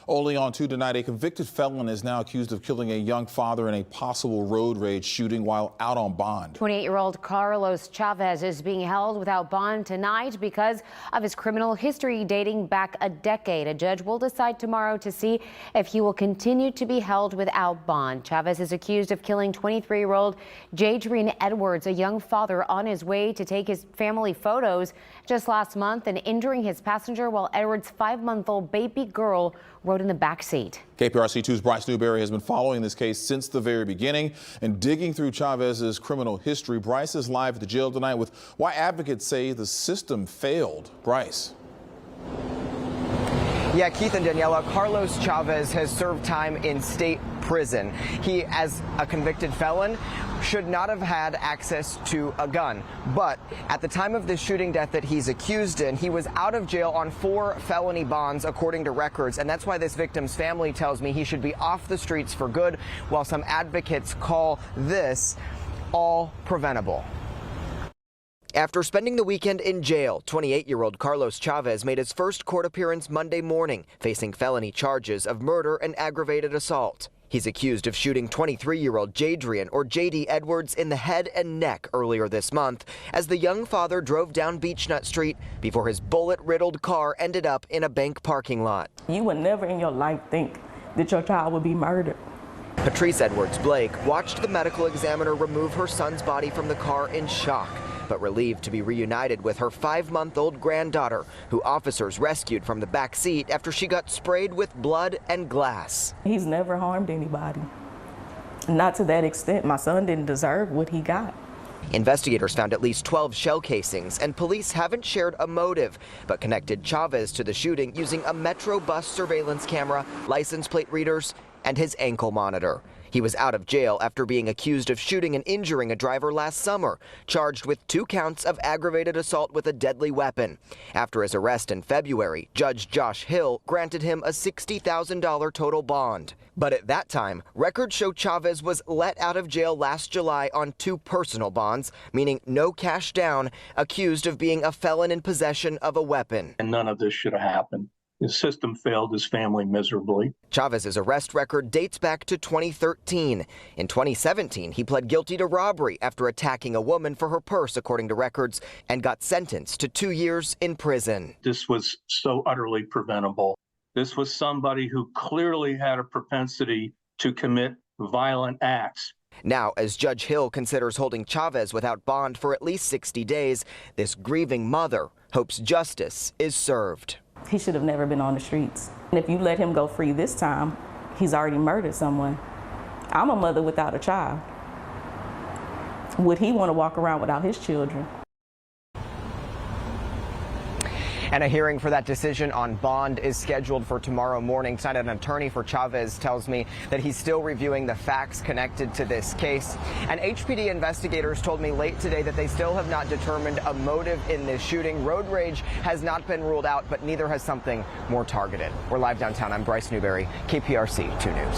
Only on 2 tonight, a convicted felon is now accused of killing a young father in a possible road rage shooting while out on bond. 28-year-old Carlos Chavez is being held without bond tonight because of his criminal history dating back a decade. A judge will decide tomorrow to see if he will continue to be held without bond. Chavez is accused of killing 23-year-old Jadrian Edwards, a young father on his way to take his family photos just last month, and injuring his passenger while Edwards' 5-month-old baby girl rode in the back seat. KPRC 2's Bryce Newberry has been following this case since the very beginning and digging through Chavez's criminal history. Bryce is live at the jail tonight with why advocates say the system failed. Bryce. Yeah, Keith and Daniela, Carlos Chavez has served time in state prison. He, as a convicted felon, should not have had access to a gun. But at the time of the shooting death that he's accused in, he was out of jail on 4 felony bonds, according to records. And that's why this victim's family tells me he should be off the streets for good, while some advocates call this all preventable. After spending the weekend in jail, 28-year-old Carlos Chavez made his first court appearance Monday morning, facing felony charges of murder and aggravated assault. He's accused of shooting 23-year-old Jadrian, or JD Edwards, in the head and neck earlier this month as the young father drove down Beechnut Street before his bullet-riddled car ended up in a bank parking lot. You would never in your life think that your child would be murdered. Patrice Edwards Blake watched the medical examiner remove her son's body from the car in shock, but relieved to be reunited with her 5-month-old granddaughter, who officers rescued from the back seat after she got sprayed with blood and glass. He's never harmed anybody. Not to that extent. My son didn't deserve what he got. Investigators found at least 12 shell casings, and police haven't shared a motive, but connected Chavez to the shooting using a Metro bus surveillance camera, license plate readers, and his ankle monitor. He was out of jail after being accused of shooting and injuring a driver last summer, charged with 2 counts of aggravated assault with a deadly weapon. After his arrest in February, Judge Josh Hill granted him a $60,000 total bond. But at that time, records show Chavez was let out of jail last July on 2 personal bonds, meaning no cash down, accused of being a felon in possession of a weapon. And none of this should have happened. His system failed his family miserably. Chavez's arrest record dates back to 2013. In 2017, he pled guilty to robbery after attacking a woman for her purse, according to records, and got sentenced to 2 years in prison. This was so utterly preventable. This was somebody who clearly had a propensity to commit violent acts. Now, as Judge Hill considers holding Chavez without bond for at least 60 days, this grieving mother hopes justice is served. He should have never been on the streets. And if you let him go free this time, he's already murdered someone. I'm a mother without a child. Would he want to walk around without his children? And a hearing for that decision on bond is scheduled for tomorrow morning. Tonight, an attorney for Chavez tells me that he's still reviewing the facts connected to this case. And HPD investigators told me late today that they still have not determined a motive in this shooting. Road rage has not been ruled out, but neither has something more targeted. We're live downtown. I'm Bryce Newberry, KPRC 2 News.